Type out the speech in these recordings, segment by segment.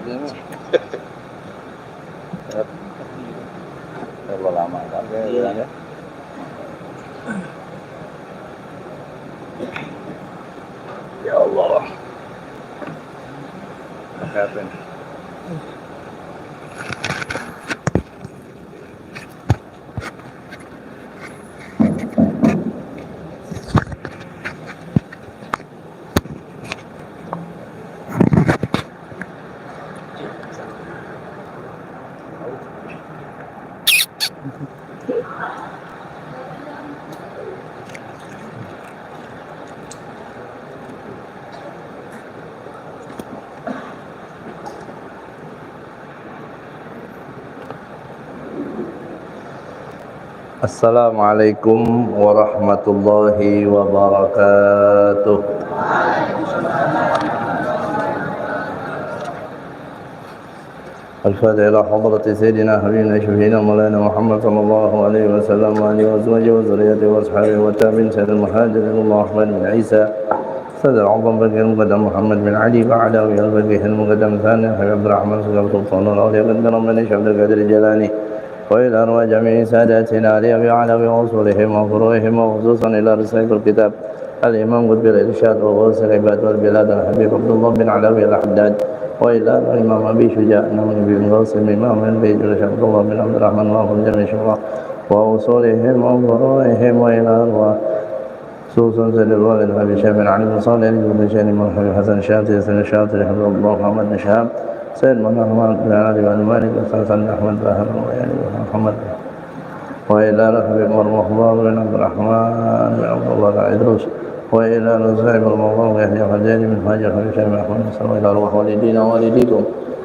aja nih. Terlalu lama kan ya. Ya Allah. What happened? Assalamualaikum warahmatullahi wabarakatuh. الفاتحة إلى حضرة سيدنا حبيبنا شفينا مولانا محمد صلى الله عليه وسلم وآله وأزواجه وذريته وأصحابه والتابعين سيد المهاجرين الله أحمد بن عيسى سيد العظم بكر المقدم محمد بن علي وعلى البكر المقدم ثاني حبيب عبد الرحمن سلطان سلطان الأولياء قدر من عبد القادر الجيلاني وإلى أرواح جميع ساداتنا علي وعلى وصولهم وفروعهم وخصوصا إلى رسائل الكتاب الإمام قطب الإرشاد وغوث العباد والبلاد الحبيب عبد الله بن علوي الحداد وإلى الإمام أبي شجاع بن غوث الإمام البيت عبد الله بن عبد الرحمن وأخو جميع شورى ووصولهم وفروعهم وإلى أرواح خصوصا سيد الوالد أبي شيخ بن علي بن صالح بن شيخ بن حسن الشاطئ سيد الشاطئ حفظه الله محمد بن شهاب سيد محمد بن علي بن مالك وسلطان أحمد بن محمد وإلى رحب المرمخضار بن عبد الرحمن بن عبد الله العدروس وإلى نصائب الموضوع يحيى خزاني من هاجر حبيب محمد صلى الله عليه وسلم إلى أرواح والدينا ووالديكم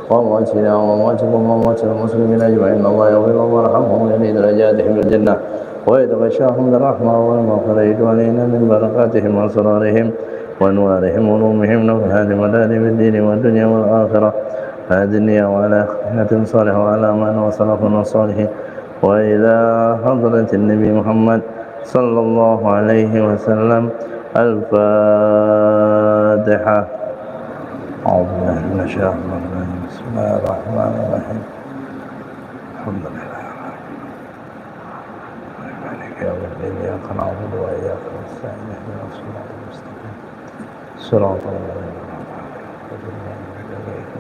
وأمواتنا وأمواتكم وأموات المسلمين أجمعين الله يغفر لهم ويرحمهم ويهدي درجاتهم الجنة ويتغشاهم بالرحمة والمغفرة علينا من بركاتهم وأسرارهم وأنوارهم ونورهم نفحات مدارهم الدين والدنيا والآخرة هذه النية وعلى خيرة صالحة وعلى أمان وصلاح وصالحين وإلى حضرة النبي محمد صلى الله عليه وسلم الفاتحة. أعوذ بالله من الشيطان الرجيم بسم الله الرحمن الرحيم الحمد لله مالك يوم الدين إياك نعبد وإياك نستعين اهدنا الصراط المستقيم صراط الذين أنعمت عليهم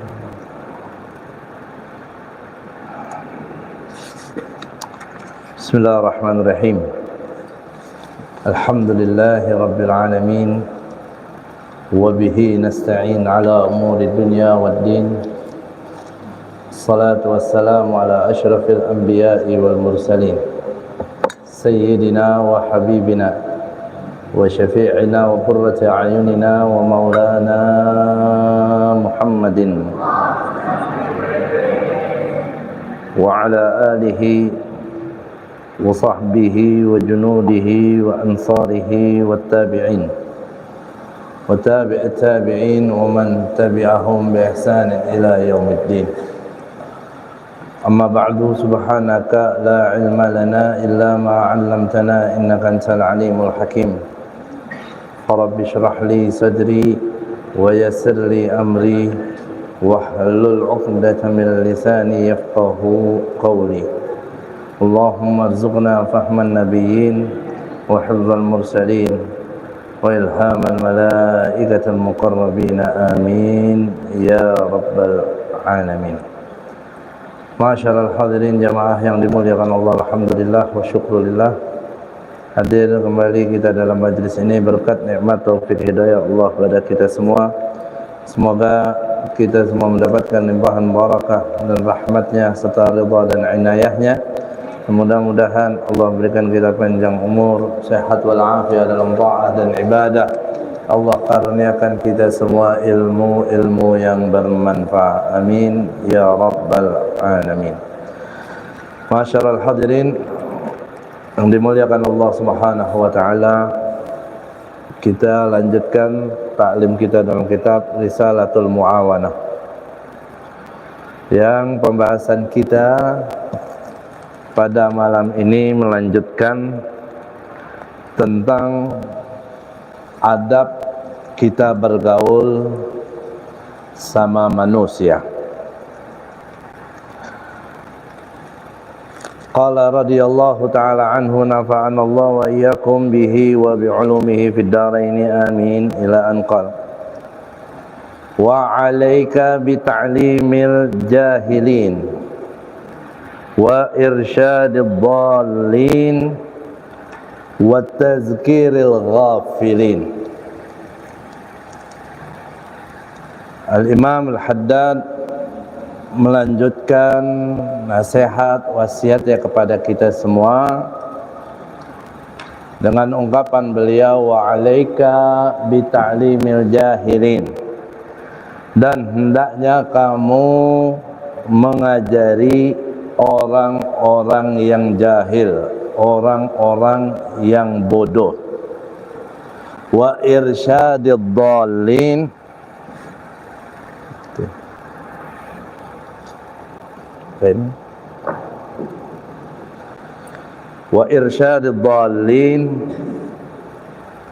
بسم الله الرحمن الرحيم الحمد لله رب العالمين وبه نستعين على أمور الدنيا والدين الصلاة والسلام على أشرف الأنبياء والمرسلين سيدنا وحبيبنا وشفيعنا وقرة أعيننا ومولانا محمد وعلى آله وصحبه وجنوده وأنصاره والتابعين وتابع التابعين ومن تبعهم بإحسان إلى يوم الدين. أما بعد سبحانك لا علم لنا إلا ما علمتنا إنك أنت العليم الحكيم. فرب اشرح لي صدري ويسر لي أمري واحلل عقدة من لساني يفقه قولي. اللهم ارزقنا فهم النبيين وحفظ المرسلين وإلهام الملائكة المقربين آمين يا رب العالمين. Masyaallah hadirin jamaah yang dimuliakan Allah, alhamdulillah wa syukurillah. Hadir kembali kita dalam majlis ini berkat nikmat taufik hidayah Allah kepada kita semua. Semoga kita semua mendapatkan limpahan barakah dan rahmatnya serta ridha dan inayahnya. Mudah-mudahan Allah berikan kita panjang umur, sehat walafiat dalam ta'ah dan ibadah. Allah karuniakan kita semua ilmu yang bermanfaat. Amin ya rabbal alamin. Masyaallah hadirin yang dimuliakan Allah Subhanahu wa taala, kita lanjutkan taklim kita dalam kitab Risalatul Muawanah. Yang pembahasan kita pada malam ini melanjutkan tentang adab kita bergaul sama manusia. Qala radhiyallahu ta'ala anhu nafa'ana Allah wa iyyakum bihi wa bi'ulumihi fid dharain amin ila an qala wa 'alaika bi ta'limil jahilin wa irsyadid dhallin wa tazkiril ghafilin. Al-Imam Al-Haddad melanjutkan nasihat wasiatnya kepada kita semua dengan ungkapan beliau, wa 'alaika bi ta'limil jahilin, dan hendaknya kamu mengajari orang-orang yang jahil, orang-orang yang bodoh, wa irsyadid dhallin, wa irsyadid dhallin,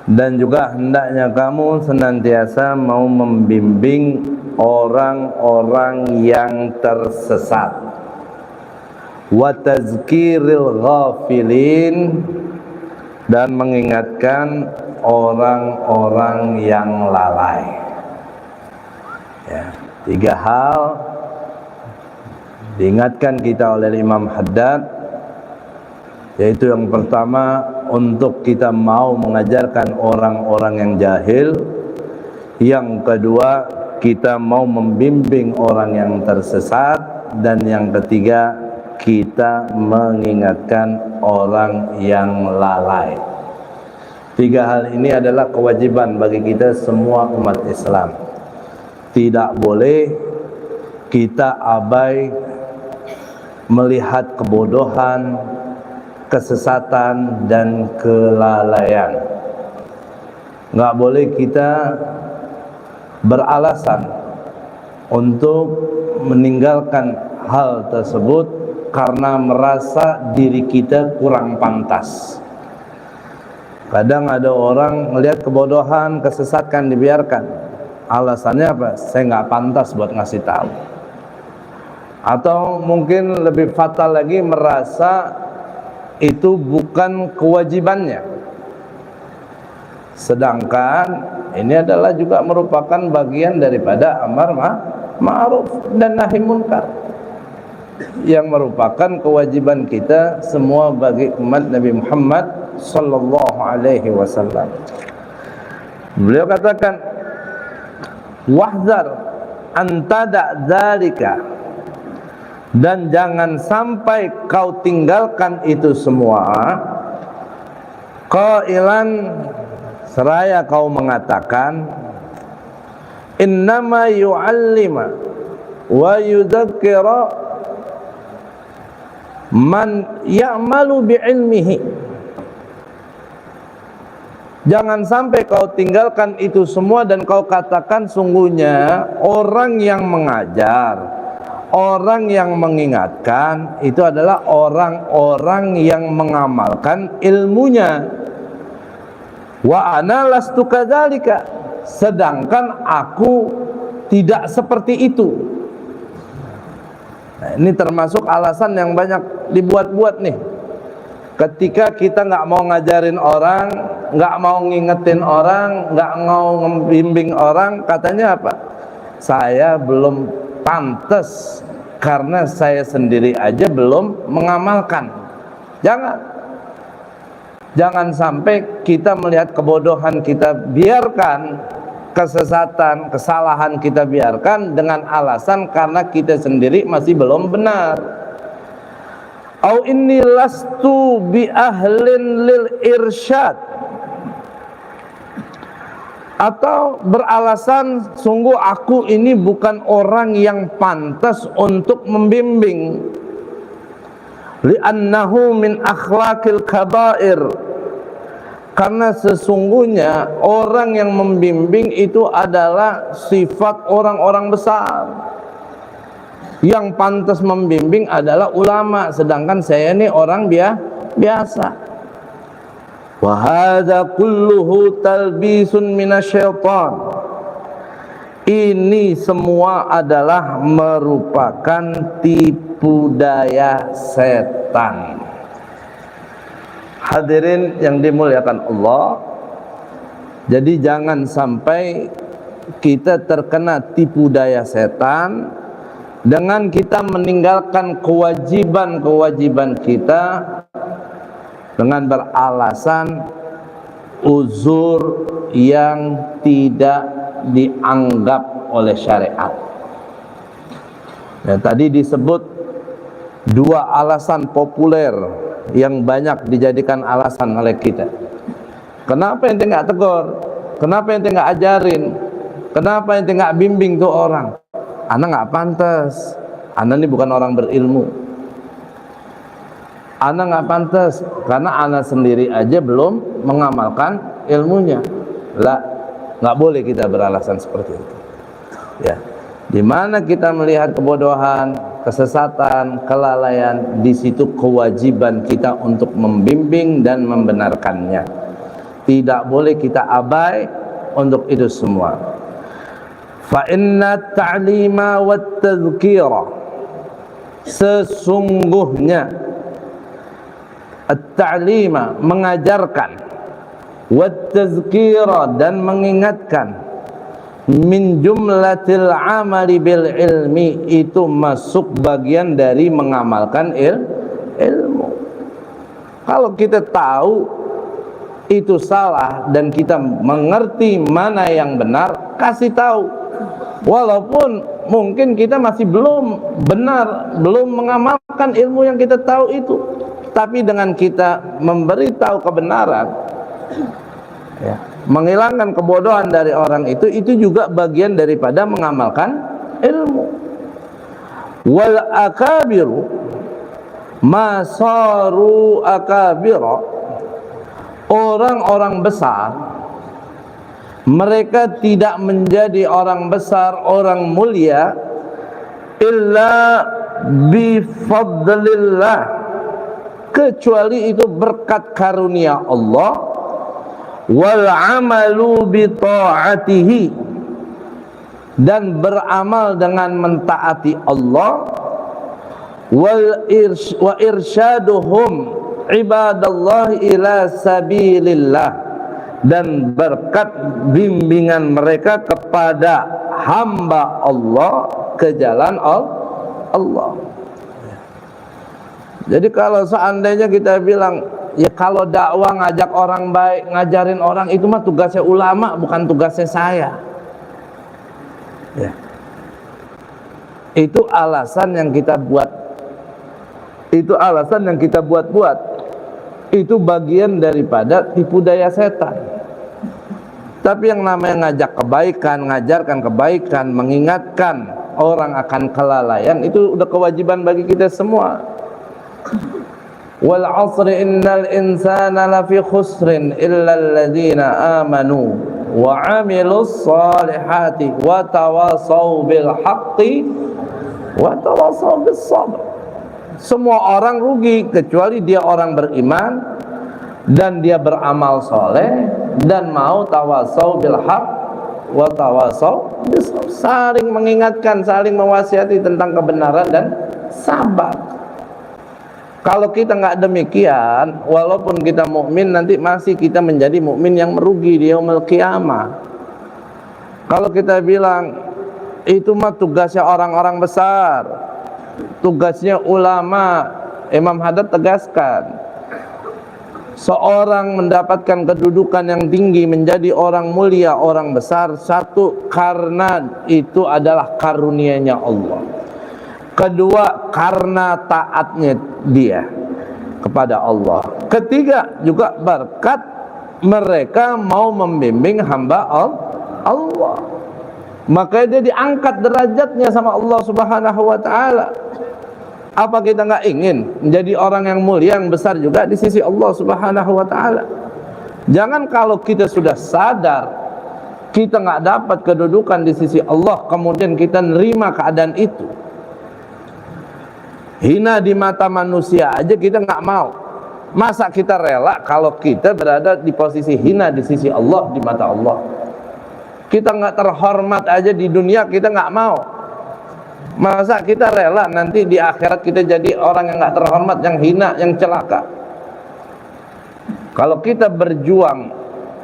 dan juga hendaknya kamu senantiasa mau membimbing orang-orang yang tersesat, wa tazkiril ghafilin, dan mengingatkan orang-orang yang lalai. Ya, 3 hal diingatkan kita oleh Imam Haddad, yaitu yang pertama, untuk kita mau mengajarkan orang-orang yang jahil. Yang kedua, kita mau membimbing orang yang tersesat. Dan yang ketiga, kita mengingatkan orang yang lalai. 3 hal ini adalah kewajiban bagi kita semua umat Islam. Tidak boleh kita abai melihat kebodohan, kesesatan, dan kelalaian. Nggak boleh kita beralasan untuk meninggalkan hal tersebut karena merasa diri kita kurang pantas. Kadang ada orang melihat kebodohan, kesesatan, dibiarkan. Alasannya apa? Saya nggak pantas buat ngasih tahu. Atau mungkin lebih fatal lagi, merasa itu bukan kewajibannya. Sedangkan ini adalah juga merupakan bagian daripada amar ma'ruf dan nahi munkar, yang merupakan kewajiban kita semua bagi umat Nabi Muhammad sallallahu alaihi wasallam. Beliau katakan, wahdzar antada dzalika, dan jangan sampai kau tinggalkan itu semua, qailan, seraya kau mengatakan, innama yu'allima wa yudzakkira man ya'malu bi'ilmihi. Jangan sampai kau tinggalkan itu semua dan kau katakan, sungguhnya orang yang mengajar, orang yang mengingatkan itu adalah orang-orang yang mengamalkan ilmunya. Wa ana lastu kadzalika, sedangkan aku tidak seperti itu. Nah, ini termasuk alasan yang banyak dibuat-buat nih. Ketika kita nggak mau ngajarin orang, nggak mau ngingetin orang, nggak mau membimbing orang, katanya apa? Saya belum pantas karena saya sendiri aja belum mengamalkan. Jangan sampai kita melihat kebodohan kita biarkan, kesesatan, kesalahan kita biarkan dengan alasan karena kita sendiri masih belum benar. Au inni lastu bi ahlin lil irsyad, atau beralasan sungguh aku ini bukan orang yang pantas untuk membimbing. Li'annahu min akhlaqil kabair, karena sesungguhnya orang yang membimbing itu adalah sifat orang-orang besar. Yang pantas membimbing adalah ulama, sedangkan saya ini orang biasa. Wa hadza kulluhu talbisun minasyaitan, Ini semua adalah merupakan tipu daya setan. Hadirin yang dimuliakan Allah, jadi jangan sampai kita terkena tipu daya setan dengan kita meninggalkan kewajiban-kewajiban kita dengan beralasan uzur yang tidak dianggap oleh syariat. Ya, tadi disebut dua alasan populer yang banyak dijadikan alasan oleh kita. Kenapa ente nggak tegur? Kenapa ente nggak ajarin? Kenapa ente nggak bimbing tuh orang? Ana nggak pantas. Ana ini bukan orang berilmu. Ana nggak pantas karena ana sendiri aja belum mengamalkan ilmunya. Lah, nggak boleh kita beralasan seperti itu. Ya, di mana kita melihat kebodohan, kesesatan, kelalaian, di situ kewajiban kita untuk membimbing dan membenarkannya. Tidak boleh kita abai untuk itu semua. Fa inna ta'lima wat tadhkira, sesungguhnya at-ta'lima mengajarkan, wat-tazkira dan mengingatkan, min jumlatil amali bil ilmi, itu masuk bagian dari mengamalkan ilmu. Kalau kita tahu itu salah dan kita mengerti mana yang benar, kasih tahu. Walaupun mungkin kita masih belum benar, belum mengamalkan ilmu yang kita tahu itu, tapi dengan kita memberitahu kebenaran, ya, menghilangkan kebodohan dari orang itu juga bagian daripada mengamalkan ilmu. Wal akabiru masaru akabira, orang-orang besar mereka tidak menjadi orang besar, orang mulia, illa bifadlillah, kecuali itu berkat karunia Allah, wal amalu bi ta'atihi, dan beramal dengan mentaati Allah, wa irsyaduhum ibadallah ila sabilillah, dan berkat bimbingan mereka kepada hamba Allah ke jalan Allah. Jadi kalau seandainya kita bilang, ya kalau dakwah ngajak orang baik, ngajarin orang, itu mah tugasnya ulama, bukan tugasnya saya. Ya. Itu alasan yang kita buat. Itu alasan yang kita buat-buat. Itu bagian daripada tipu daya setan. Tapi yang namanya ngajak kebaikan, ngajarkan kebaikan, mengingatkan orang akan kelalaian, itu udah kewajiban bagi kita semua. Wal 'asri innal insana lafi khusrin illa alladhina amanu wa 'amilus salihati wa tawasaw bil haqqi wa tawasaw bis sabr. Semua orang rugi kecuali dia orang beriman dan dia beramal soleh dan mau tawasaw bil haqq wa tawasaw bis sabr, saling mengingatkan, saling mewasiati tentang kebenaran dan sabar. Kalau kita nggak demikian, walaupun kita mukmin, nanti masih kita menjadi mukmin yang merugi di yaumul qiyamah. Kalau kita bilang itu mah tugasnya orang-orang besar, tugasnya ulama, Imam Haddad tegaskan, seorang mendapatkan kedudukan yang tinggi, menjadi orang mulia, orang besar, satu, karena itu adalah karunia-Nya Allah. Kedua, karena taatnya dia kepada Allah. Ketiga, juga berkat mereka mau membimbing hamba Allah. Maka dia diangkat derajatnya sama Allah Subhanahu wa ta'ala. Apa kita nggak ingin menjadi orang yang mulia, yang besar juga di sisi Allah Subhanahu wa ta'ala? Jangan kalau kita sudah sadar kita nggak dapat kedudukan di sisi Allah, kemudian kita nerima keadaan itu. Hina di mata manusia aja kita nggak mau. Masa kita rela kalau kita berada di posisi hina di sisi Allah, di mata Allah? Kita nggak terhormat aja di dunia kita nggak mau. Masa kita rela nanti di akhirat kita jadi orang yang nggak terhormat, yang hina, yang celaka? Kalau kita berjuang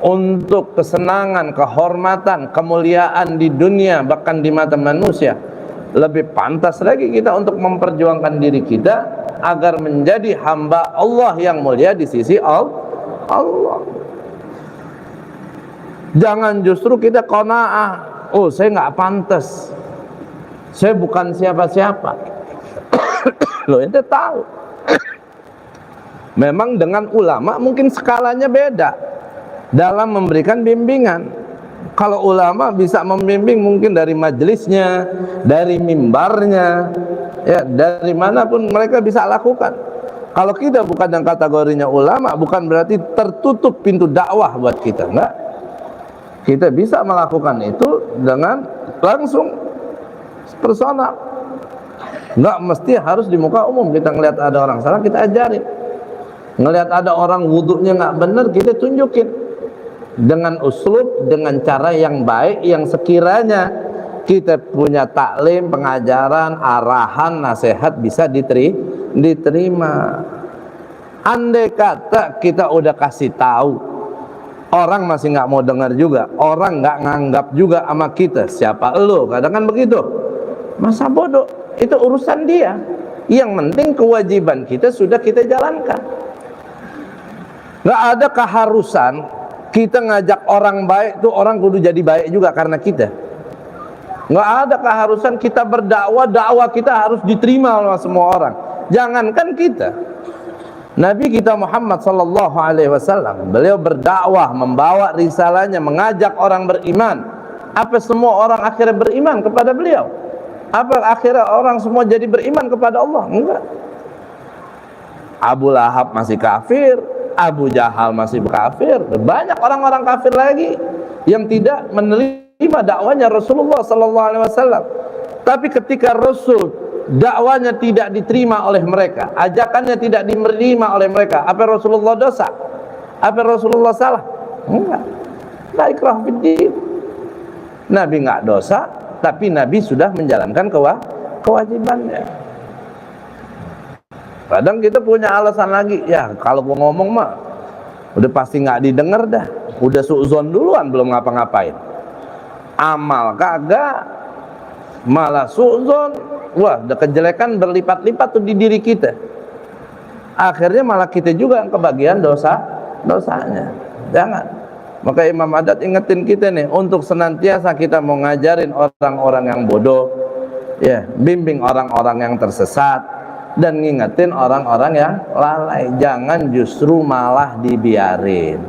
untuk kesenangan, kehormatan, kemuliaan di dunia, bahkan di mata manusia, lebih pantas lagi kita untuk memperjuangkan diri kita agar menjadi hamba Allah yang mulia di sisi Allah. Jangan justru kita qanaah, oh saya nggak pantas, saya bukan siapa-siapa. Loh, ente tahu memang dengan ulama mungkin skalanya beda dalam memberikan bimbingan. Kalau ulama bisa membimbing mungkin dari majelisnya, dari mimbarnya, ya dari manapun mereka bisa lakukan. Kalau kita bukan yang kategorinya ulama, bukan berarti tertutup pintu dakwah buat kita, enggak. Kita bisa melakukan itu dengan langsung personal. Enggak mesti harus di muka umum. Kita ngelihat ada orang salah, kita ajarin. Ngelihat ada orang wudhunya nggak benar, kita tunjukin dengan uslub, dengan cara yang baik, yang sekiranya kita punya taklim, pengajaran, arahan, nasihat bisa diterima. Andai kata kita udah kasih tahu, orang masih nggak mau dengar juga, orang nggak nganggap juga sama kita, siapa elu? Kadang kan begitu. Masa bodoh, itu urusan dia. Yang penting kewajiban kita sudah kita jalankan. Nggak ada keharusan kita ngajak orang baik tuh orang kudu jadi baik juga karena kita. Nggak ada keharusan kita berdakwah, dakwah kita harus diterima oleh semua orang. Jangankan kita, Nabi kita Muhammad sallallahu alaihi wasallam, beliau berdakwah, membawa risalahnya, mengajak orang beriman. Apa semua orang akhirnya beriman kepada beliau? Apa akhirnya orang semua jadi beriman kepada Allah? Enggak. Abu Lahab masih kafir, Abu Jahal masih kafir, banyak orang-orang kafir lagi yang tidak menerima dakwanya Rasulullah sallallahu alaihi wasallam. Tapi ketika Rasul dakwanya tidak diterima oleh mereka, ajakannya tidak diterima oleh mereka, apa Rasulullah dosa? Apa Rasulullah salah? Enggak. La ikraha fiddin. Nabi enggak dosa, tapi Nabi sudah menjalankan kewajibannya. Kadang kita punya alasan lagi, ya kalau gua ngomong mah udah pasti nggak didengar dah, udah suuzon duluan belum ngapa-ngapain. Amal kagak, malah suuzon, wah udah kejelekan berlipat-lipat tuh di diri kita. Akhirnya malah kita juga yang kebagian dosanya. Jangan. Maka Imam Adat ingetin kita nih untuk senantiasa kita mau ngajarin orang-orang yang bodoh, ya bimbing orang-orang yang tersesat, dan ngingetin orang-orang yang lalai. Jangan justru malah dibiarin.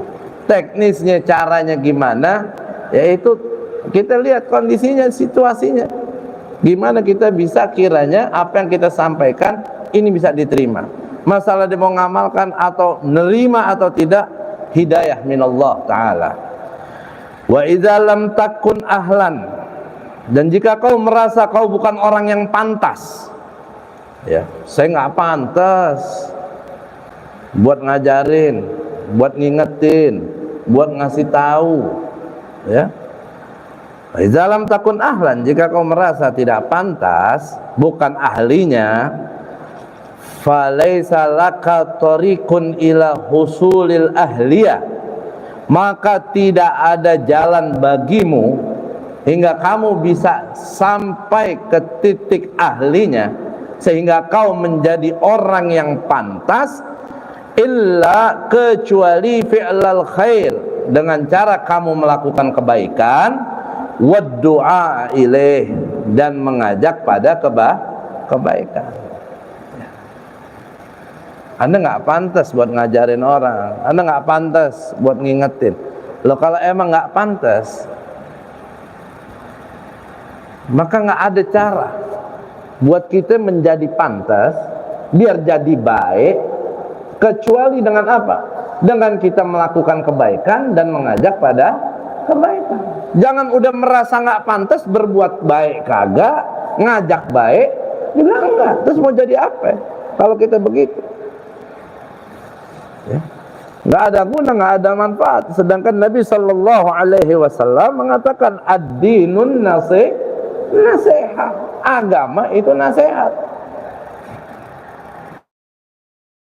Teknisnya, caranya gimana? Yaitu kita lihat kondisinya, situasinya. Gimana kita bisa kiranya apa yang kita sampaikan ini bisa diterima. Masalah dia mau ngamalkan atau nerima atau tidak, hidayah minallah ta'ala. Wa idza lam takun ahlan, dan jika kau merasa kau bukan orang yang pantas, ya, saya nggak pantas buat ngajarin, buat ngingetin, buat ngasih tahu, ya. Izalam takun ahlan, jika kau merasa tidak pantas, bukan ahlinya, falaisa laka tariqun ila husulil ahliyah, maka tidak ada jalan bagimu hingga kamu bisa sampai ke titik ahlinya, sehingga kau menjadi orang yang pantas, illa kecuali fi'lal khair, dengan cara kamu melakukan kebaikan, wad du'a ilaih, dan mengajak pada kebaikan. Anda nggak pantas buat ngajarin orang, Anda nggak pantas buat ngingetin. Loh, kalau emang nggak pantas, maka nggak ada cara buat kita menjadi pantas, biar jadi baik, kecuali dengan apa? Dengan kita melakukan kebaikan dan mengajak pada kebaikan. Jangan udah merasa nggak pantas, berbuat baik kagak, ngajak baik juga enggak. Terus mau jadi apa kalau kita begitu? Ya. nggak ada guna, nggak ada manfaat. Sedangkan Nabi Shallallahu Alaihi Wasallam mengatakan ad-dinun nasihat, agama itu nasihat.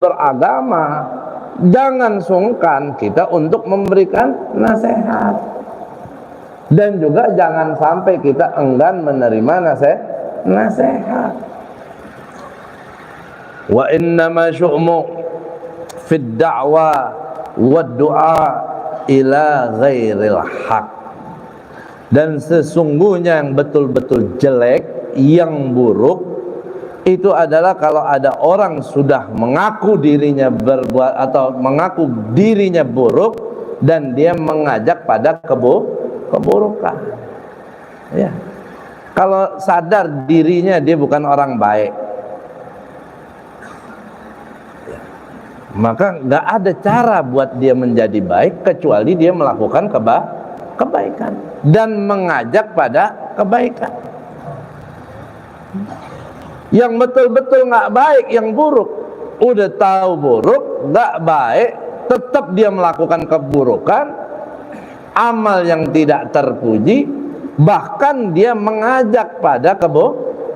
Beragama, jangan sungkan kita untuk memberikan nasihat, dan juga jangan sampai kita enggan menerima nasihat. Wa innama syu'mu fid da'wa wad du'a ila ghairil haq. Dan sesungguhnya yang betul-betul jelek, yang buruk itu adalah kalau ada orang sudah mengaku dirinya berbuat atau mengaku dirinya buruk dan dia mengajak pada keburukan. Ya. Kalau sadar dirinya dia bukan orang baik, maka nggak ada cara buat dia menjadi baik kecuali dia melakukan kebaikan dan mengajak pada kebaikan. Yang betul-betul nggak baik, yang buruk, udah tahu buruk, nggak baik, tetap dia melakukan keburukan, amal yang tidak terpuji, bahkan dia mengajak pada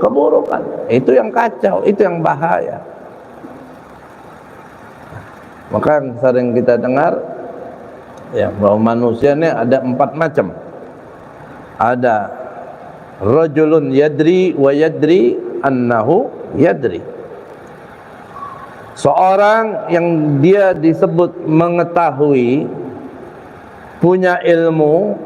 keburukan. Itu yang kacau, itu yang bahaya. Maka yang sering kita dengar ya, bahwa manusia ini ada 4 macam. Ada rajulun yadri wa yadri annahu yadri. Seorang yang dia disebut mengetahui, punya ilmu,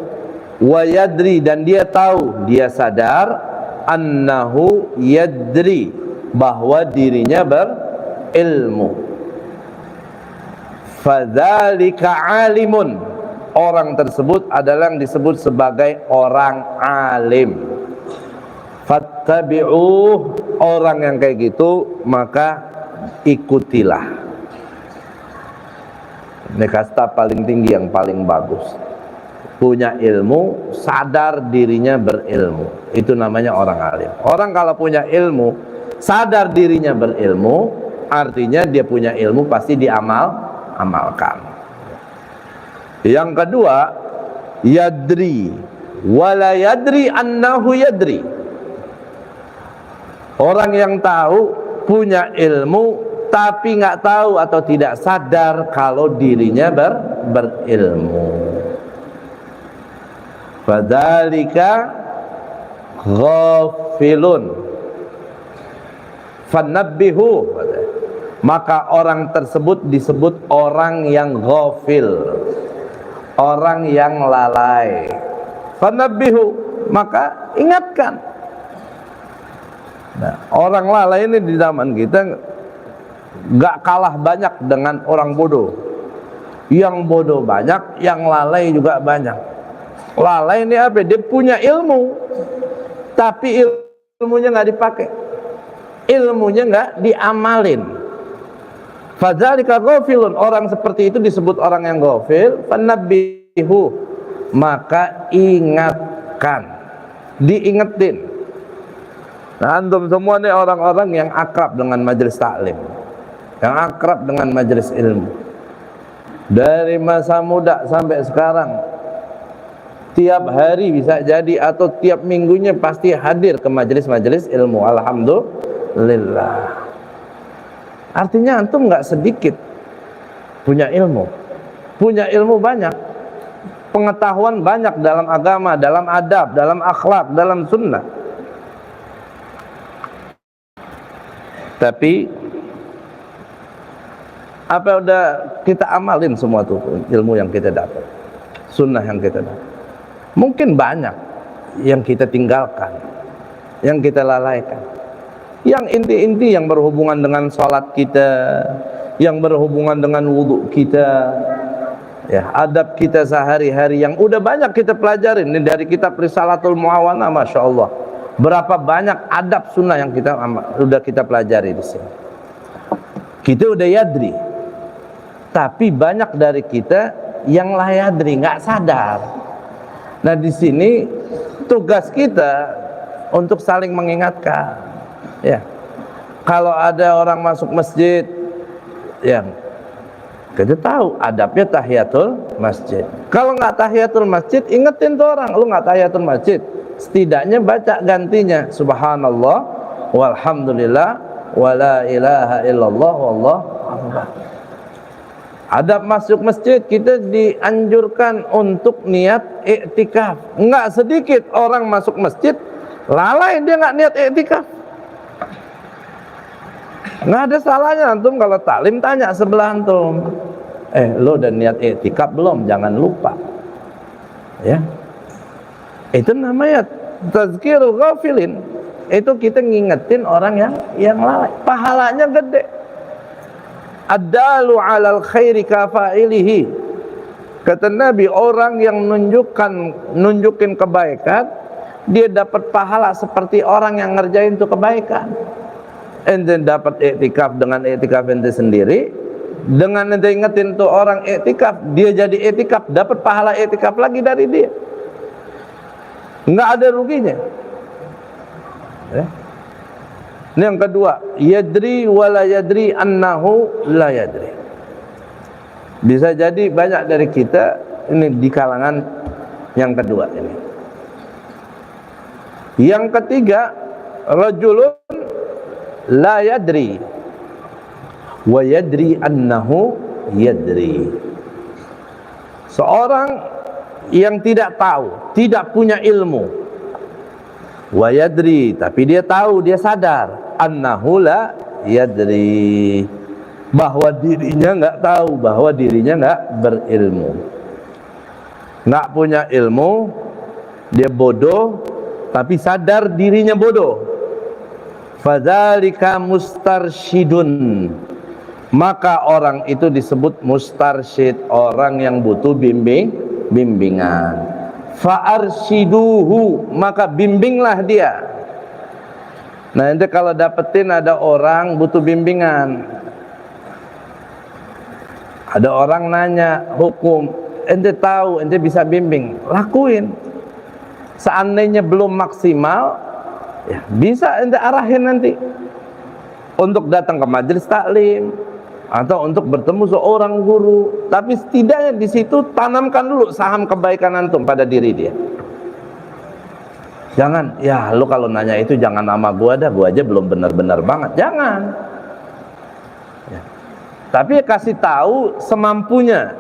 wa yadri, dan dia tahu, dia sadar, annahu yadri, bahwa dirinya berilmu. Fadzalika alimun, orang tersebut adalah yang disebut sebagai orang alim. Fattabi'uh, orang yang kayak gitu maka ikutilah. Ini kasta paling tinggi, yang paling bagus. Punya ilmu, sadar dirinya berilmu, itu namanya orang alim. Orang kalau punya ilmu, sadar dirinya berilmu, artinya dia punya ilmu pasti diamalkan. Yang kedua, yadri wala yadri annahu yadri. Orang yang tahu, punya ilmu, tapi nggak tahu atau tidak sadar kalau dirinya berilmu. Fadzalika ghafilun fanabbihu, maka orang tersebut disebut orang yang ghafil, orang yang lalai. Fanabbihu, maka ingatkan. Nah, orang lalai ini di zaman kita gak kalah banyak dengan orang bodoh. Yang bodoh banyak, yang lalai juga banyak. Lalai ini apa? Dia punya ilmu, tapi ilmunya gak dipakai, ilmunya gak diamalin. Fadzalika ghafilun, orang seperti itu disebut orang yang ghafil. Fanabbihu, maka ingatkan, diingetin. Nah, antum semua ini orang-orang yang akrab dengan majelis taklim, yang akrab dengan majelis ilmu. Dari masa muda sampai sekarang, tiap hari bisa jadi atau tiap minggunya pasti hadir ke majelis-majelis ilmu. Alhamdulillah. Artinya antum nggak sedikit punya ilmu banyak, pengetahuan banyak dalam agama, dalam adab, dalam akhlak, dalam sunnah. Tapi apa udah kita amalin semua tuh ilmu yang kita dapat, sunnah yang kita dapat? Mungkin banyak yang kita tinggalkan, yang kita lalaikan. Yang inti-inti yang berhubungan dengan sholat kita, yang berhubungan dengan wudhu kita, ya, adab kita sehari-hari yang udah banyak kita pelajarin. Ini dari kitab Risalatul Muawana, Masya Allah. Berapa banyak adab sunnah yang udah kita pelajari di sini. Kita udah yadri, tapi banyak dari kita yang la yadri, nggak sadar. Nah, di sini tugas kita untuk saling mengingatkan. Ya, kalau ada orang masuk masjid, ya, Kita tahu adabnya tahiyatul masjid. Kalau nggak tahiyatul masjid, ingetin tuh orang, lu nggak tahiyatul masjid, setidaknya baca gantinya subhanallah walhamdulillah wala ilaha illallah wallahu akbar. Adab masuk masjid, kita dianjurkan untuk niat iktikaf. Nggak sedikit orang masuk masjid lalai, dia nggak niat iktikaf. Nggak ada salahnya antum kalau taklim tanya sebelah antum, lo udah niat iktikaf belum? Jangan lupa. Ya, itu namanya tazkirul ghafilin. Itu kita ngingetin orang yang lalai. Pahalanya gede. Ad-dalu 'alal khairi kafa'ilihi. Kata Nabi, orang yang nunjukin kebaikan, dia dapat pahala seperti orang yang ngerjain itu kebaikan. Ente dapat iktikaf dengan iktikaf ente sendiri, dengan ente ingetin tuh orang iktikaf, dia jadi iktikaf, dapat pahala iktikaf lagi dari dia. Nggak ada ruginya. Ya. Ini yang kedua, yadri wala yadri annahu la yadri. Bisa jadi banyak dari kita ini di kalangan yang kedua ini. Yang ketiga, rajulun la yadri wa yadri annahu yadri. Seorang yang tidak tahu, tidak punya ilmu, wa yadri, tapi dia tahu, dia sadar, annahu la yadri, bahwa dirinya nggak tahu, bahwa dirinya nggak berilmu, nggak punya ilmu, dia bodoh, tapi sadar dirinya bodoh. Fadzalika mustarsyidun, maka orang itu disebut mustarsyid, orang yang butuh bimbingan. Fa'arsyiduhu, maka bimbinglah dia. Nah, ente kalau dapetin ada orang butuh bimbingan, ada orang nanya hukum, ente tahu, ente bisa bimbing, lakuin. Seandainya belum maksimal, ya bisa ente arahin nanti untuk datang ke majelis taklim atau untuk bertemu seorang guru. Tapi setidaknya di situ tanamkan dulu saham kebaikan antum pada diri dia. Jangan, ya lu kalau nanya itu jangan nama gua dah, gua aja belum benar-benar banget. Jangan. Ya. Tapi kasih tahu semampunya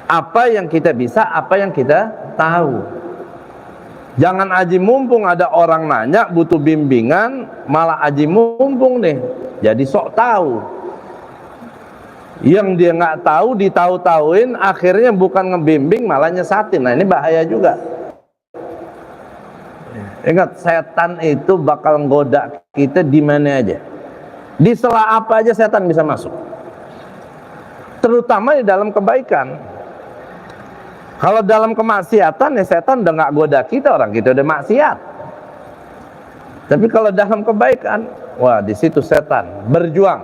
apa yang kita bisa, apa yang kita tahu. Jangan aji mumpung ada orang nanya butuh bimbingan, malah aji mumpung nih jadi sok tahu. Yang dia nggak tahu ditahu-tahuin, akhirnya bukan ngebimbing malah nyesatin. Nah, ini bahaya juga. Ingat, setan itu bakal nggoda kita di mana aja, di sela apa aja setan bisa masuk, terutama di dalam kebaikan. Kalau dalam kemaksiatan ya setan udah nggak goda kita, orang kita udah maksiat. Tapi kalau dalam kebaikan, wah di situ setan berjuang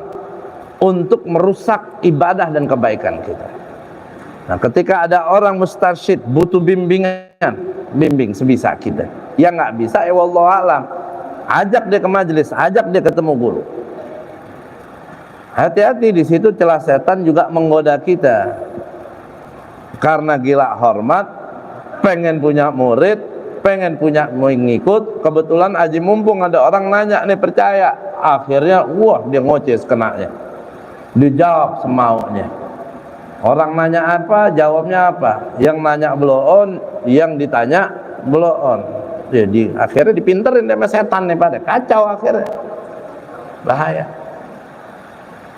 untuk merusak ibadah dan kebaikan kita. Nah, ketika ada orang mustarsyid butuh bimbingan, bimbing sebisa kita. Yang nggak bisa, ya wallahu alam, ajak dia ke majelis, ajak dia ketemu guru. Hati-hati, di situ celah setan juga menggoda kita. Karena gila hormat, pengen punya murid, pengen punya mengikut, kebetulan aji mumpung ada orang nanya nih percaya, akhirnya wah dia ngoces kenanya, dijawab semaunya. Orang nanya apa, jawabnya apa. Yang nanya blow on, yang ditanya blow on. Jadi akhirnya dipinterin sama setan nih, pada kacau akhirnya, bahaya.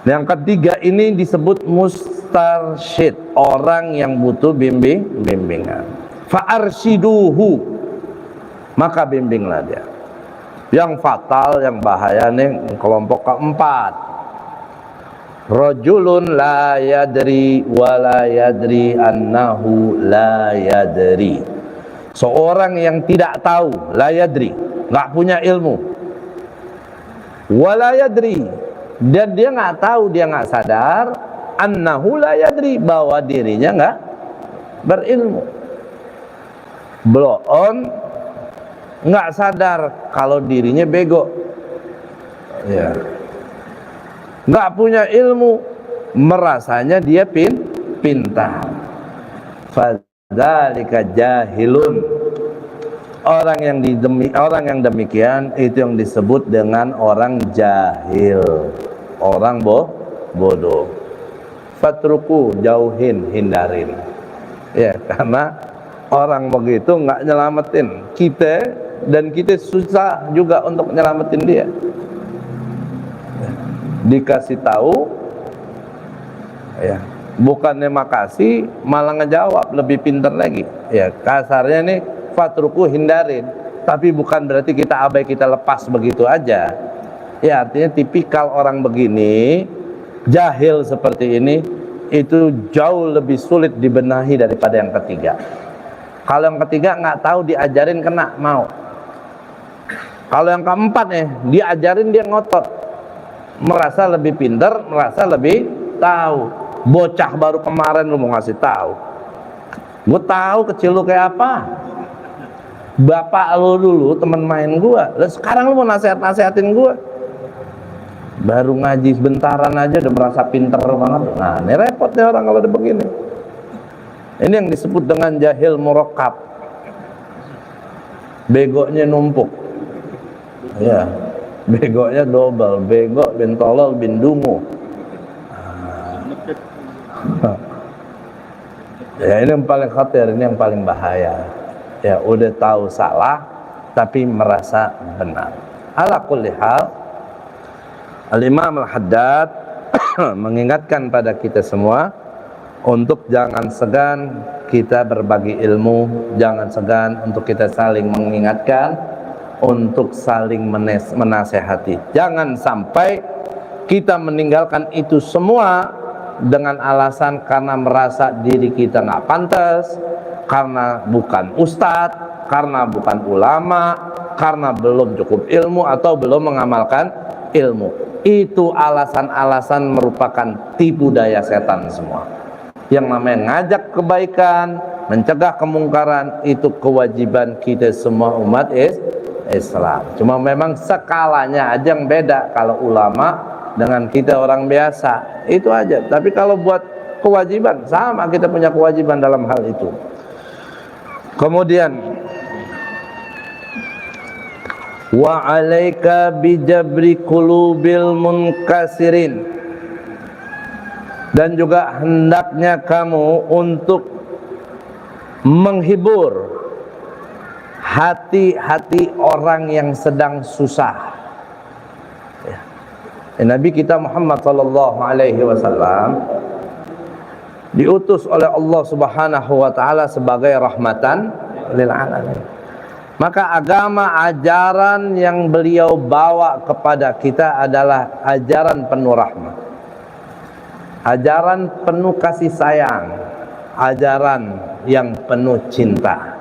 Yang ketiga ini disebut mustarsyid, orang yang butuh bimbingan. Fa'arsyiduhu, maka bimbinglah dia. Yang fatal, yang bahaya nih kelompok keempat, rajulun la yadri wa la yadri annahu la yadri. Seorang yang tidak tahu, la yadri, nggak punya ilmu, wa la yadri, dan dia nggak tahu, dia nggak sadar, annahu la yadri, bahwa dirinya nggak berilmu. Blow on, nggak sadar kalau dirinya bego, ya, nggak punya ilmu, merasanya dia pintar. Fadzalika jahilun. Orang yang demikian itu yang disebut dengan orang jahil, orang bodoh. Fatruku, jauhin, hindarin. Ya, karena orang begitu nggak nyelamatin kita, dan kita susah juga untuk nyelamatin dia. Dikasih tahu, ya, bukannya makasih malah ngejawab lebih pintar lagi. Ya, kasarnya nih fatruku, hindarin, tapi bukan berarti kita abai, kita lepas begitu aja. Ya, artinya tipikal orang begini, jahil seperti ini, itu jauh lebih sulit dibenahi daripada yang ketiga. Kalau yang ketiga nggak tahu, diajarin kena mau. Kalau yang keempat diajarin dia ngotot, merasa lebih pintar, merasa lebih tahu. Bocah baru kemarin lu mau ngasih tahu, gue tahu kecil lu kayak apa. Bapak lu dulu teman main gua, dan sekarang lu mau nasihatin gua. Baru ngaji sebentaran aja udah merasa pinter banget. Nah, ini repotnya orang kalau udah begini. Ini yang disebut dengan jahil murakkab. Begonya numpuk. Ya, begonya double, bego bin tolol bin dungu. Ya, ini yang paling khatir, ini yang paling bahaya. Ya, udah tahu salah tapi merasa benar. Ala kulli hal, Al-Imam Al-Haddad mengingatkan pada kita semua untuk jangan segan kita berbagi ilmu, jangan segan untuk kita saling mengingatkan, untuk saling menasehati. Jangan sampai kita meninggalkan itu semua dengan alasan karena merasa diri kita nggak pantas, karena bukan ustadz, karena bukan ulama, karena belum cukup ilmu atau belum mengamalkan ilmu. Itu alasan-alasan merupakan tipu daya setan semua. Yang namanya ngajak kebaikan, mencegah kemungkaran, itu kewajiban kita semua umat Islam. Cuma memang skalanya aja yang beda. Kalau ulama dengan kita orang biasa, itu aja. Tapi kalau buat kewajiban, sama, kita punya kewajiban dalam hal itu. Kemudian wa 'alaika bijabri qulubil munkasirin, dan juga hendaknya kamu untuk menghibur hati-hati orang yang sedang susah. Ya. Nabi kita Muhammad sallallahu alaihi wasallam diutus oleh Allah Subhanahu wa taala sebagai rahmatan lil alamin. Maka agama, ajaran yang beliau bawa kepada kita adalah ajaran penuh rahmat, ajaran penuh kasih sayang, ajaran yang penuh cinta.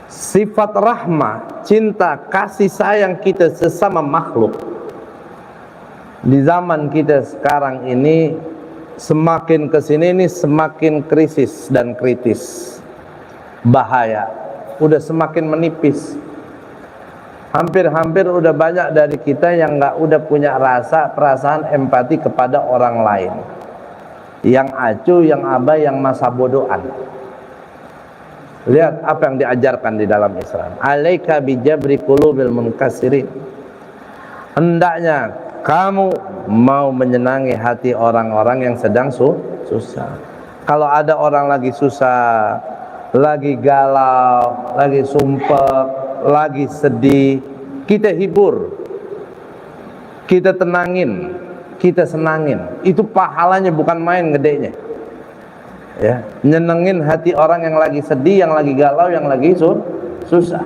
Sifat rahmah, cinta, kasih sayang kita sesama makhluk di zaman kita sekarang ini semakin kesini ini semakin krisis dan kritis, bahaya, udah semakin menipis. Hampir-hampir udah banyak dari kita yang nggak udah punya perasaan empati kepada orang lain, yang acuh, yang abai, yang masa bodohan. Lihat apa yang diajarkan di dalam Islam. Alaika bijabri qulubil munkasirin. Hendaknya kamu mau menyenangi hati orang-orang yang sedang susah. Kalau ada orang lagi susah, lagi galau, lagi sumpek, lagi sedih, kita hibur, kita tenangin, kita senangin. Itu pahalanya bukan main gedenya. Ya, nyenengin hati orang yang lagi sedih, yang lagi galau, yang lagi susah.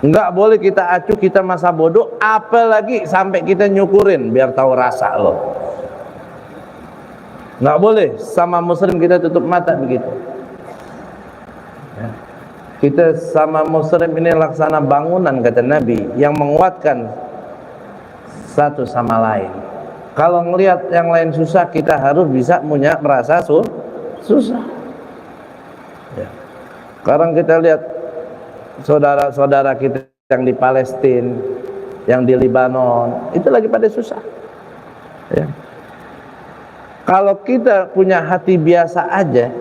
Enggak boleh kita acuh, kita masa bodoh, apalagi sampai kita nyukurin biar tahu rasa loh. Enggak boleh sama muslim kita tutup mata begitu. Ya. Kita sama muslim ini laksana bangunan, kata Nabi, yang menguatkan satu sama lain. Kalau ngelihat yang lain susah, kita harus bisa merasa susah. Ya. Sekarang kita lihat saudara-saudara kita yang di Palestina, yang di Lebanon, itu lagi pada susah. Ya. Kalau kita punya hati biasa aja,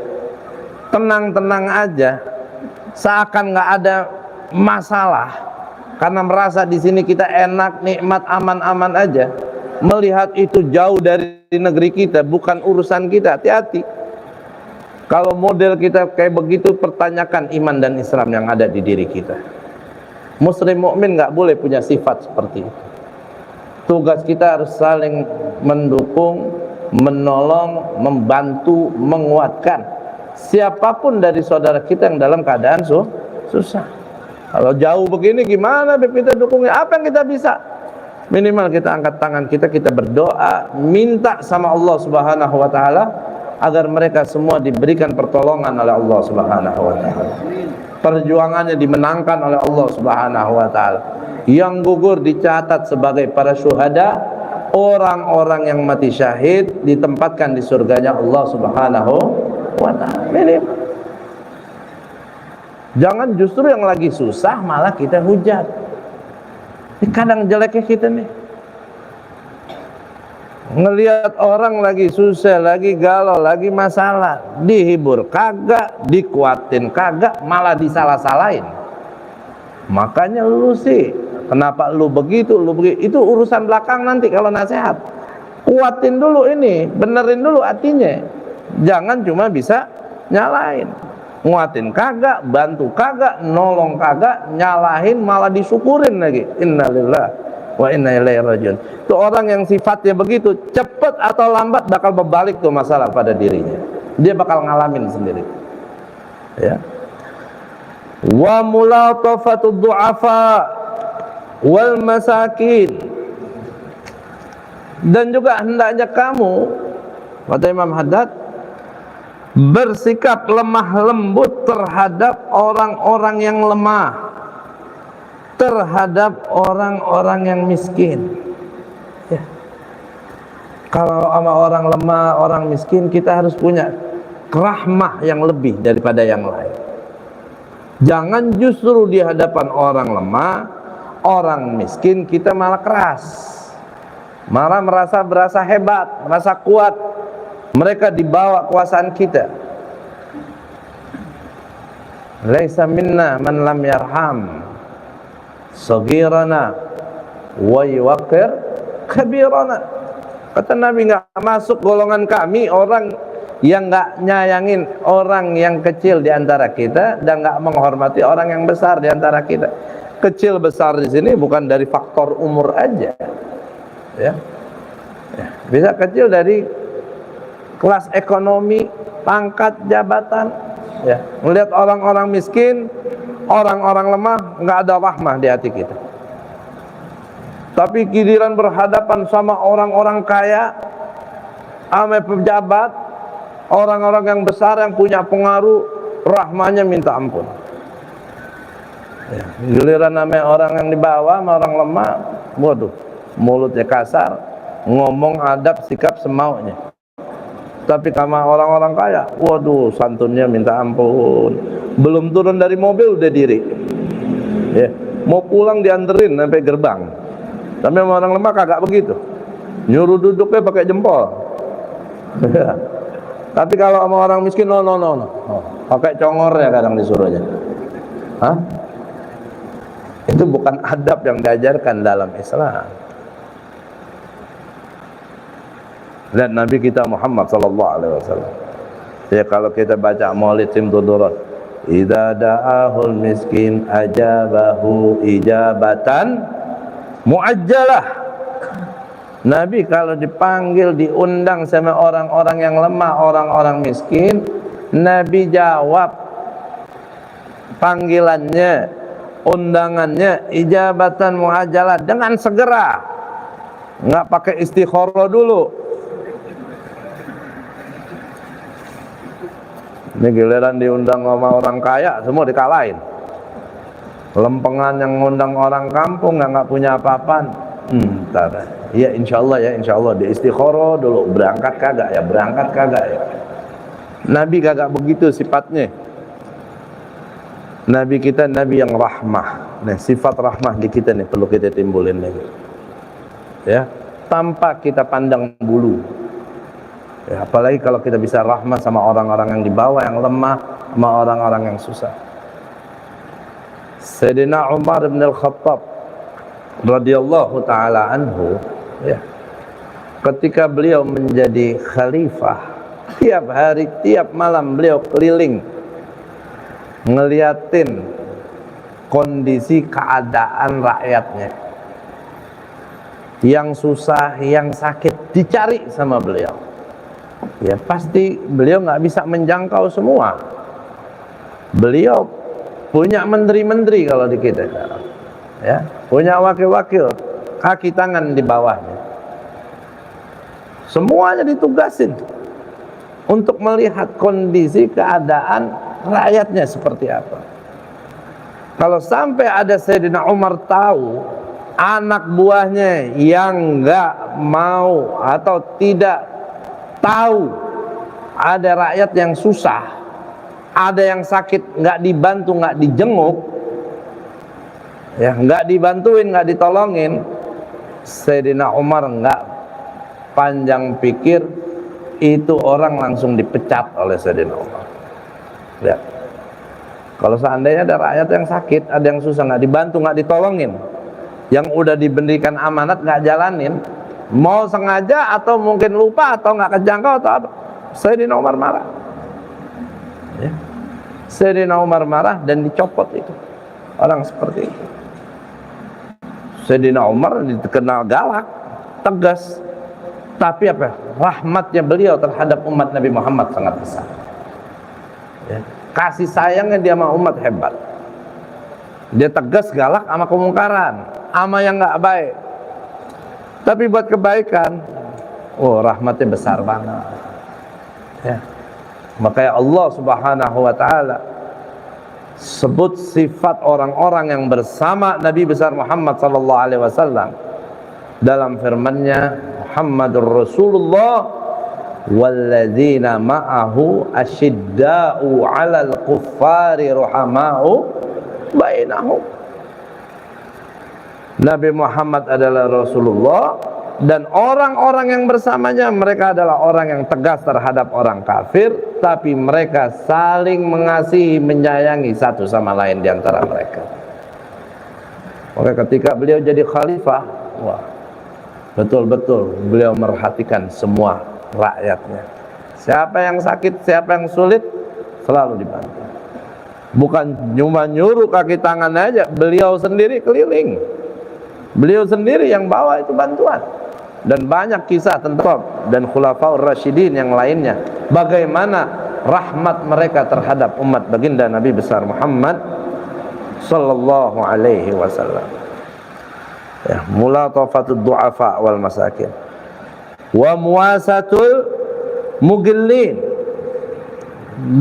tenang-tenang aja, seakan nggak ada masalah, karena merasa di sini kita enak, nikmat, aman-aman aja, melihat itu jauh dari negeri kita, bukan urusan kita. Hati-hati. Kalau model kita kayak begitu, pertanyakan iman dan Islam yang ada di diri kita. Muslim mukmin nggak boleh punya sifat seperti itu. Tugas kita harus saling mendukung, menolong, membantu, menguatkan siapapun dari saudara kita yang dalam keadaan susah. Kalau jauh begini gimana kita dukungnya? Apa yang kita bisa? Minimal kita angkat tangan kita berdoa, minta sama Allah Subhanahu wa taala agar mereka semua diberikan pertolongan oleh Allah Subhanahu wa taala. Perjuangannya dimenangkan oleh Allah Subhanahu wa taala. Yang gugur dicatat sebagai para syuhada, orang-orang yang mati syahid ditempatkan di surganya Allah Subhanahu wa taala. Jangan justru yang lagi susah malah kita hujat. Ini kadang jeleknya kita nih, ngelihat orang lagi susah, lagi galau, lagi masalah, dihibur kagak, dikuatin kagak, malah disalah-salahin. Makanya lu sih, kenapa lu begitu, lu begitu, itu urusan belakang nanti kalau nasihat. Kuatin dulu ini, benerin dulu hatinya. Jangan cuma bisa nyalain. Nguatin kagak, bantu kagak, nolong kagak, nyalahin malah disyukurin lagi. Innalillahi wa inna ilaihi rajiun. Itu orang yang sifatnya begitu, cepat atau lambat bakal berbalik tuh masalah pada dirinya. Dia bakal ngalamin sendiri. Ya. Wa mulatafatud du'afa wal masakin. Dan juga hendaknya kamu, kata Imam Haddad, bersikap lemah lembut terhadap orang-orang yang lemah, terhadap orang-orang yang miskin. Ya. Kalau sama orang lemah, orang miskin, kita harus punya rahmah yang lebih daripada yang lain. Jangan justru di hadapan orang lemah, orang miskin kita malah keras, malah berasa hebat, merasa kuat. Mereka dibawa kekuasaan kita. Laisa minna man lam yarham saghirana wa yuqir kabirana. Kata Nabi, enggak masuk golongan kami orang yang enggak nyayangin orang yang kecil di antara kita dan enggak menghormati orang yang besar di antara kita. Kecil besar di sini bukan dari faktor umur aja. Ya. Bisa kecil dari kelas ekonomi, pangkat, jabatan. Ya, melihat orang-orang miskin, orang-orang lemah, nggak ada rahmah di hati kita. Tapi giliran berhadapan sama orang-orang kaya, sama pejabat, orang-orang yang besar yang punya pengaruh, rahmahnya minta ampun. Ya, giliran sama orang yang di bawah, sama orang lemah, waduh, mulutnya kasar, ngomong adab sikap semaunya. Tapi sama orang-orang kaya, waduh, santunnya minta ampun. Belum turun dari mobil udah diri. Ya, mau pulang dianterin sampai gerbang. Tapi sama orang lemah kagak begitu. Nyuruh duduknya pakai jempol. Tapi kalau sama orang miskin, no. Pakai congor ya kadang disuruhnya. Hah? Itu bukan adab yang diajarkan dalam Islam. Dan Nabi kita Muhammad sallallahu alaihi wasallam, ya, kalau kita baca Maulid Simtudurat, idza da'ahul miskin ajabahu ijabatan muajjalah. Nabi kalau dipanggil, diundang sama orang-orang yang lemah, orang-orang miskin, Nabi jawab panggilannya, undangannya ijabatan muajjalah, dengan segera, nggak pakai istikharah dulu. Ini giliran diundang sama orang kaya, semua dikalahin. Lempengan yang ngundang orang kampung yang nggak punya apa-apaan. Ntar, ya insya Allah di istikharah dulu, berangkat kagak ya. Nabi kagak begitu sifatnya. Nabi kita Nabi yang rahmah. Nah, sifat rahmah di kita nih perlu kita timbulin lagi. Ya, tanpa kita pandang bulu. Ya, apalagi kalau kita bisa rahmat sama orang-orang yang di bawah, yang lemah, sama orang-orang yang susah. Sayyidina Umar bin Al-Khattab radhiyallahu taala anhu, ya, ketika beliau menjadi khalifah, tiap hari, tiap malam beliau keliling ngeliatin kondisi keadaan rakyatnya yang susah, yang sakit, dicari sama beliau. Ya pasti beliau nggak bisa menjangkau semua. Beliau punya menteri-menteri kalau di kita, ya, punya wakil-wakil, kaki tangan di bawahnya. Semuanya ditugasin untuk melihat kondisi keadaan rakyatnya seperti apa. Kalau sampai ada Sayyidina Umar tahu anak buahnya yang nggak mau atau tidak tahu ada rakyat yang susah, ada yang sakit, nggak dibantu, nggak dijenguk, ya, nggak dibantuin, nggak ditolongin, Sayyidina Umar nggak panjang pikir, itu orang langsung dipecat oleh Sayyidina Umar. Ya. Kalau seandainya ada rakyat yang sakit, ada yang susah, nggak dibantu, nggak ditolongin, yang udah diberikan amanat nggak jalanin, mau sengaja atau mungkin lupa atau nggak kejangkau atau apa, Sayyidina Umar marah. Ya. Sayyidina Umar marah dan dicopot itu orang seperti itu. Sayyidina Umar dikenal galak, tegas, tapi apa? Rahmatnya beliau terhadap umat Nabi Muhammad sangat besar. Ya. Kasih sayangnya dia sama umat hebat. Dia tegas, galak sama kemungkaran, sama yang nggak baik. Tapi buat kebaikan, oh rahmatnya besar banget. Ya. Makanya Allah Subhanahu wa taala sebut sifat orang-orang yang bersama Nabi besar Muhammad sallallahu alaihi wasallam dalam firman-Nya, Muhammadur Rasulullah walladzina ma'ahu asyidda'u 'alal kuffari ruhama'u bainahum. Nabi Muhammad adalah Rasulullah dan orang-orang yang bersamanya mereka adalah orang yang tegas terhadap orang kafir, tapi mereka saling mengasihi, menyayangi satu sama lain di antara mereka. Maka ketika beliau jadi khalifah, wah, betul-betul beliau merhatikan semua rakyatnya. Siapa yang sakit, siapa yang sulit, selalu dibantu. Bukan cuma nyuruh kaki tangan aja, beliau sendiri keliling. Beliau sendiri yang bawa itu bantuan. Dan banyak kisah tentang dan khulafaur rasyidin yang lainnya, bagaimana rahmat mereka terhadap umat baginda Nabi besar Muhammad sallallahu alaihi wasallam. Ya, mulatafatud du'afa wal masakin wa muwasatul mugillin,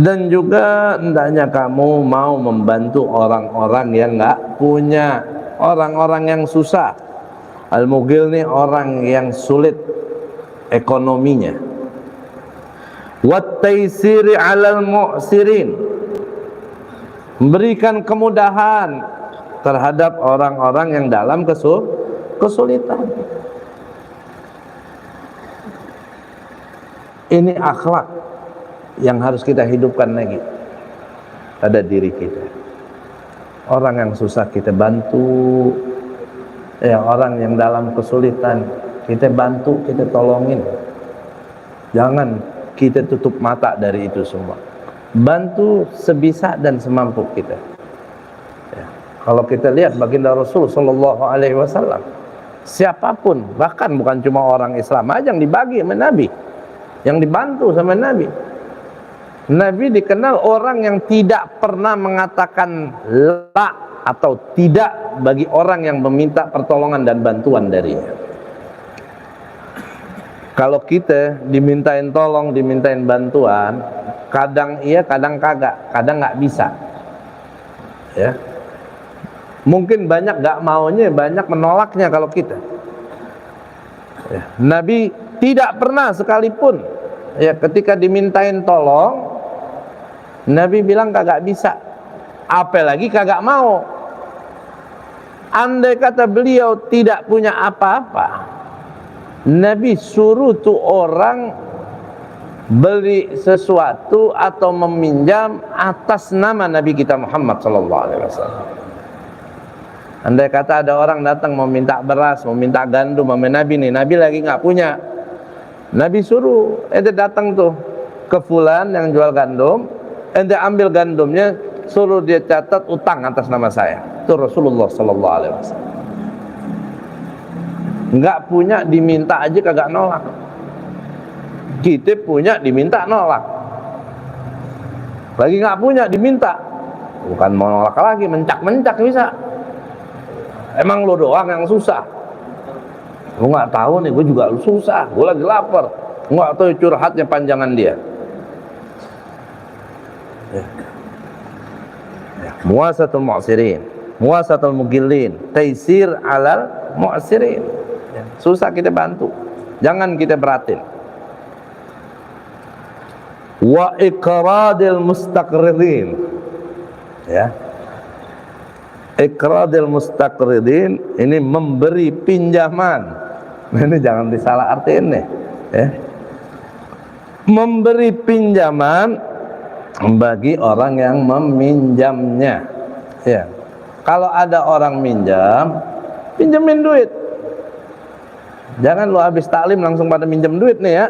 dan juga hendaknya kamu mau membantu orang-orang yang enggak punya, orang-orang yang susah. Al-mugil ini orang yang sulit ekonominya. Wat taisiri 'alal mu'sirin, memberikan kemudahan terhadap orang-orang yang dalam kesulitan. Ini akhlak yang harus kita hidupkan lagi pada diri kita. Orang yang susah kita bantu, ya, orang yang dalam kesulitan kita bantu, kita tolongin. Jangan kita tutup mata dari itu semua. Bantu sebisa dan semampu kita. Ya. Kalau kita lihat baginda Rasul sallallahu alaihi wasallam, siapapun, bahkan bukan cuma orang Islam aja yang dibagi sama Nabi, yang dibantu sama Nabi. Nabi dikenal orang yang tidak pernah mengatakan la atau tidak bagi orang yang meminta pertolongan dan bantuan darinya. Kalau kita dimintain tolong, dimintain bantuan, kadang iya, kadang kagak, kadang nggak bisa. Ya, mungkin banyak nggak maunya, banyak menolaknya kalau kita. Ya. Nabi tidak pernah sekalipun, ya, ketika dimintain tolong, Nabi bilang kagak bisa, apalagi kagak mau. Andai kata beliau tidak punya apa-apa, Nabi suruh tuh orang beli sesuatu atau meminjam atas nama Nabi kita Muhammad sallallahu alaihi wasallam. Andai kata ada orang datang mau minta beras, mau minta gandum sama Nabi nih, Nabi lagi nggak punya, Nabi suruh ente datang tuh ke fulan yang jual gandum, ente ambil gandumnya, suruh dia catat utang atas nama saya. Itu Rasulullah sallallahu alaihi wasallam. Nggak punya diminta aja kagak nolak. Kita punya diminta nolak. Lagi nggak punya diminta, bukan mau nolak lagi, mencak-mencak bisa. Emang lo doang yang susah. Lo nggak tahu nih, gue juga susah. Gue lagi lapar. Nggak tahu curhatnya panjangan dia. Muasatul mu'sirin, muasatul mugillin, taisir alal mu'sirin. Susah kita bantu, jangan kita beratin. Wa iqradil mustaqridin, ya, iqradil mustaqridin ini memberi pinjaman. Ini jangan disalah artiin nih, ya. Memberi pinjaman bagi orang yang meminjamnya, ya. Kalau ada orang minjam, pinjemin duit. Jangan lu habis taklim langsung pada minjem duit nih, ya.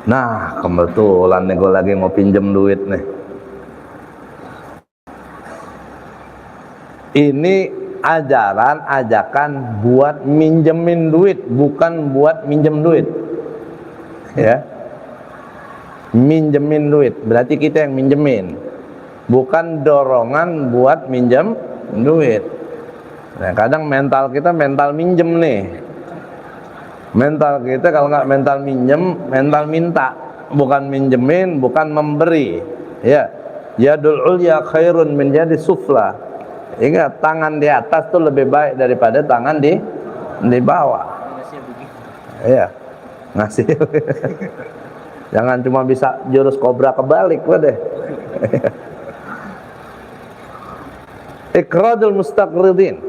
Nah, kebetulan nih gue lagi mau pinjem duit nih. Ini ajakan buat minjemin duit, bukan buat minjem duit, ya. Minjemin duit berarti kita yang minjemin, bukan dorongan buat minjem duit. Nah, kadang mental kita mental minjem nih. Mental kita kalau nggak mental minjem, mental minta, bukan minjemin, bukan memberi. Ya, yadul ulya khairun min yadi sufla. Ingat, tangan di atas tuh lebih baik daripada tangan di bawah. Iya, ngasih. Jangan cuma bisa jurus kobra kebalik, deh. Iqradul mustaqridin.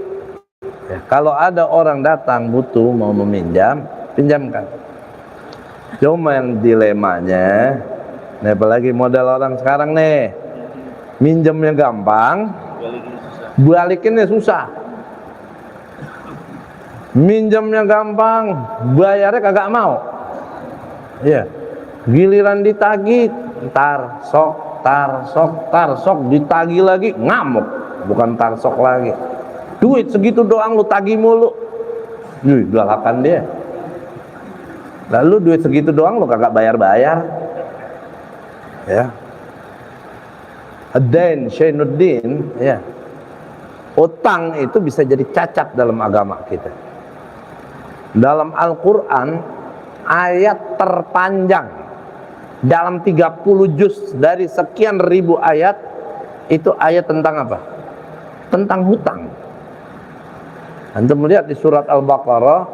Ya, kalau ada orang datang butuh mau meminjam, pinjamkan. Cuma yang dilemanya, nih apalagi model orang sekarang nih, minjemnya gampang, balikinnya susah. Minjemnya gampang, bayarnya kagak mau. Iya. Giliran ditagih, tar sok ditagih lagi, ngamuk. Bukan tar sok lagi. Duit segitu doang lu tagih mulu. Galakan dia. Lalu duit segitu doang lu kagak bayar-bayar. Ya. Ad-dain syainuddin, ya. Utang itu bisa jadi cacat dalam agama kita. Dalam Al-Qur'an ayat terpanjang dalam 30 juz dari sekian ribu ayat itu ayat tentang apa? Tentang hutang. Antum melihat di surat Al-Baqarah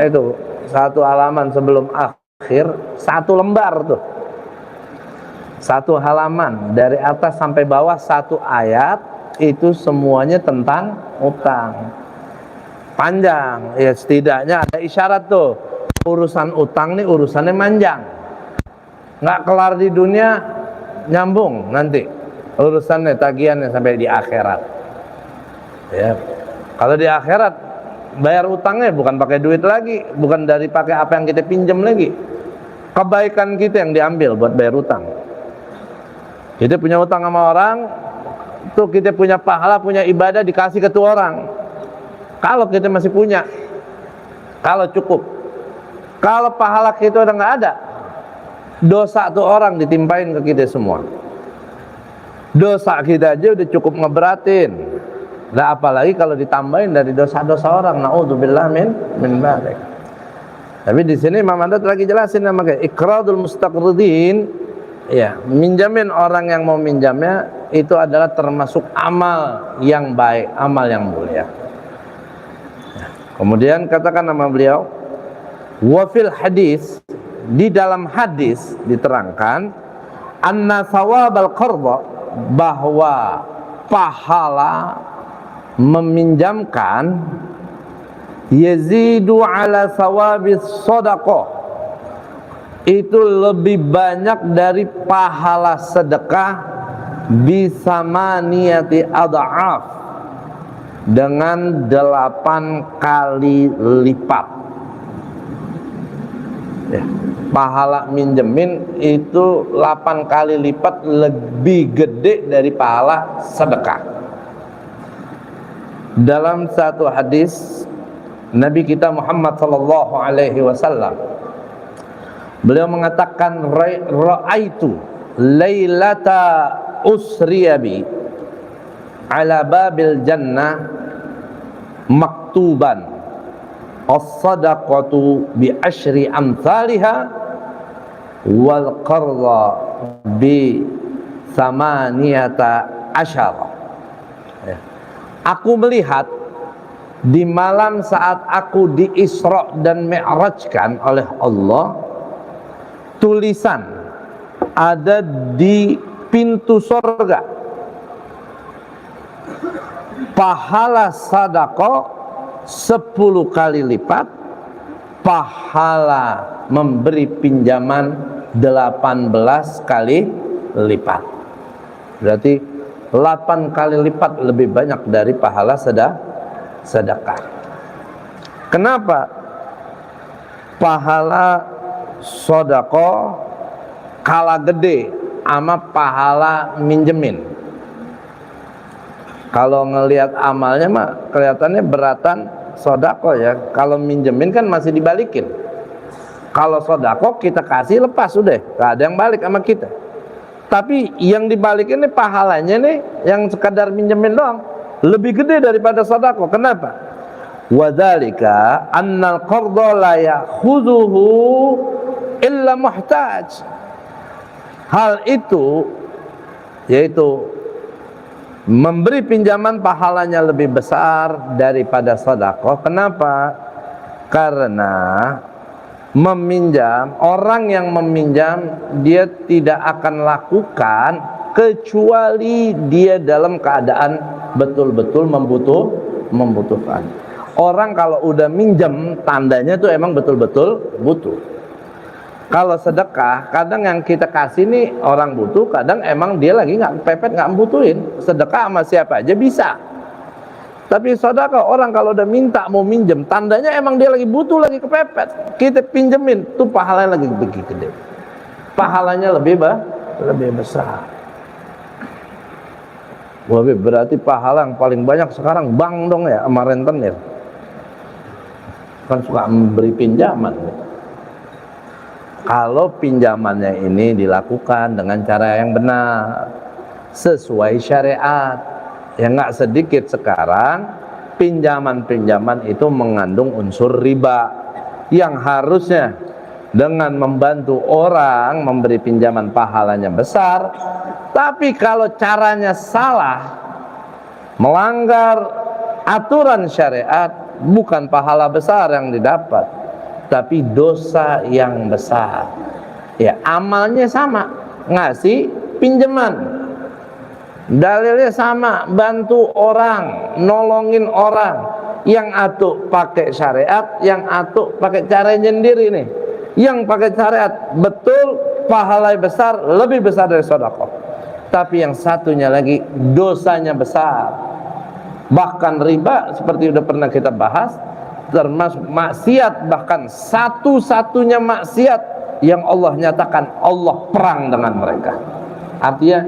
itu satu halaman sebelum akhir, satu lembar tuh, satu halaman dari atas sampai bawah, satu ayat itu semuanya tentang utang. Panjang, ya setidaknya ada isyarat tuh, urusan utang nih urusannya manjang, nggak kelar di dunia, nyambung nanti urusannya tagihannya sampai di akhirat. Ya. Kalau di akhirat bayar utangnya bukan pakai duit lagi, bukan dari pakai apa yang kita pinjam lagi. Kebaikan kita yang diambil buat bayar utang. Kita punya utang sama orang, tuh kita punya pahala, punya ibadah dikasih ke tuh orang. Kalau kita masih punya, kalau cukup. Kalau pahala kita udah nggak ada, dosa tuh orang ditimpain ke kita semua. Dosa kita aja udah cukup ngeberatin. Nah, apalagi kalau ditambahin dari dosa-dosa orang, naudzubillah min dzalik. Tapi di sini Imam Haddad lagi jelasin namanya iqradul mustaqridin, ya, minjamin orang yang mau minjamnya itu adalah termasuk amal yang baik, amal yang mulia. Kemudian katakan nama beliau, wa fil hadis, di dalam hadis diterangkan anna thawabal qarda, bahwa pahala meminjamkan yazidu ala thawabis sadaqah, itu lebih banyak dari pahala sedekah bisamaniyati adhaf, dengan 8 kali lipat. Ya, pahala minjemin itu 8 kali lipat lebih gede dari pahala sedekah. Dalam satu hadis Nabi kita Muhammad sallallahu alaihi wasallam, beliau mengatakan, ra'aitu lailata usriya bi ala babil jannah maktuban as-sadaqatu bi asyri amsalha wal qarda bi samaniyata asyara. Aku melihat di malam saat aku di Isra dan Mi'rajkan oleh Allah, tulisan ada di pintu surga, pahala sedekah 10 kali lipat, pahala memberi pinjaman 18 kali lipat. Berarti 8 kali lipat lebih banyak dari pahala sedekah. Kenapa? Pahala sedekah kalah gede sama pahala minjemin. Kalau ngelihat amalnya mah kelihatannya beratan sedekah ya. Kalau minjemin kan masih dibalikin. Kalau sedekah kita kasih lepas udah, gak ada yang balik sama kita. Tapi yang dibalikin nih pahalanya nih, yang sekadar minjemin doang lebih gede daripada sedekah. Kenapa? Wadzalika annal qarda la ya'khudhuhu illa muhtaj. Hal itu yaitu memberi pinjaman pahalanya lebih besar daripada sedekah. Kenapa? Karena meminjam, orang yang meminjam dia tidak akan lakukan kecuali dia dalam keadaan betul-betul membutuhkan. Orang kalau udah minjem, tandanya tuh emang betul-betul butuh. Kalau sedekah, kadang yang kita kasih nih orang butuh, kadang emang dia lagi nggak pepet, nggak membutuhin. Sedekah sama siapa aja bisa. Tapi sedekah, orang kalau udah minta mau minjem, tandanya emang dia lagi butuh, lagi kepepet. Kita pinjemin, tuh pahalanya lagi begitu gede. Pahalanya lebih besar. Wah, berarti pahala yang paling banyak sekarang bank dong ya, sama rentenir. Kan suka memberi pinjaman. Kalau pinjamannya ini dilakukan dengan cara yang benar, sesuai syariat, ya nggak sedikit sekarang pinjaman-pinjaman itu mengandung unsur riba, yang harusnya dengan membantu orang memberi pinjaman pahalanya besar, tapi kalau caranya salah, melanggar aturan syariat, bukan pahala besar yang didapat, tapi dosa yang besar. Ya, amalnya sama, ngasih pinjaman, dalilnya sama, bantu orang, nolongin orang, yang atuk pakai syariat, yang atuk pakai caranya sendiri nih. Yang pakai syariat betul pahala besar, lebih besar dari sedekah. Tapi yang satunya lagi dosanya besar. Bahkan riba seperti udah pernah kita bahas, termasuk maksiat, bahkan satu-satunya maksiat yang Allah nyatakan Allah perang dengan mereka. Artinya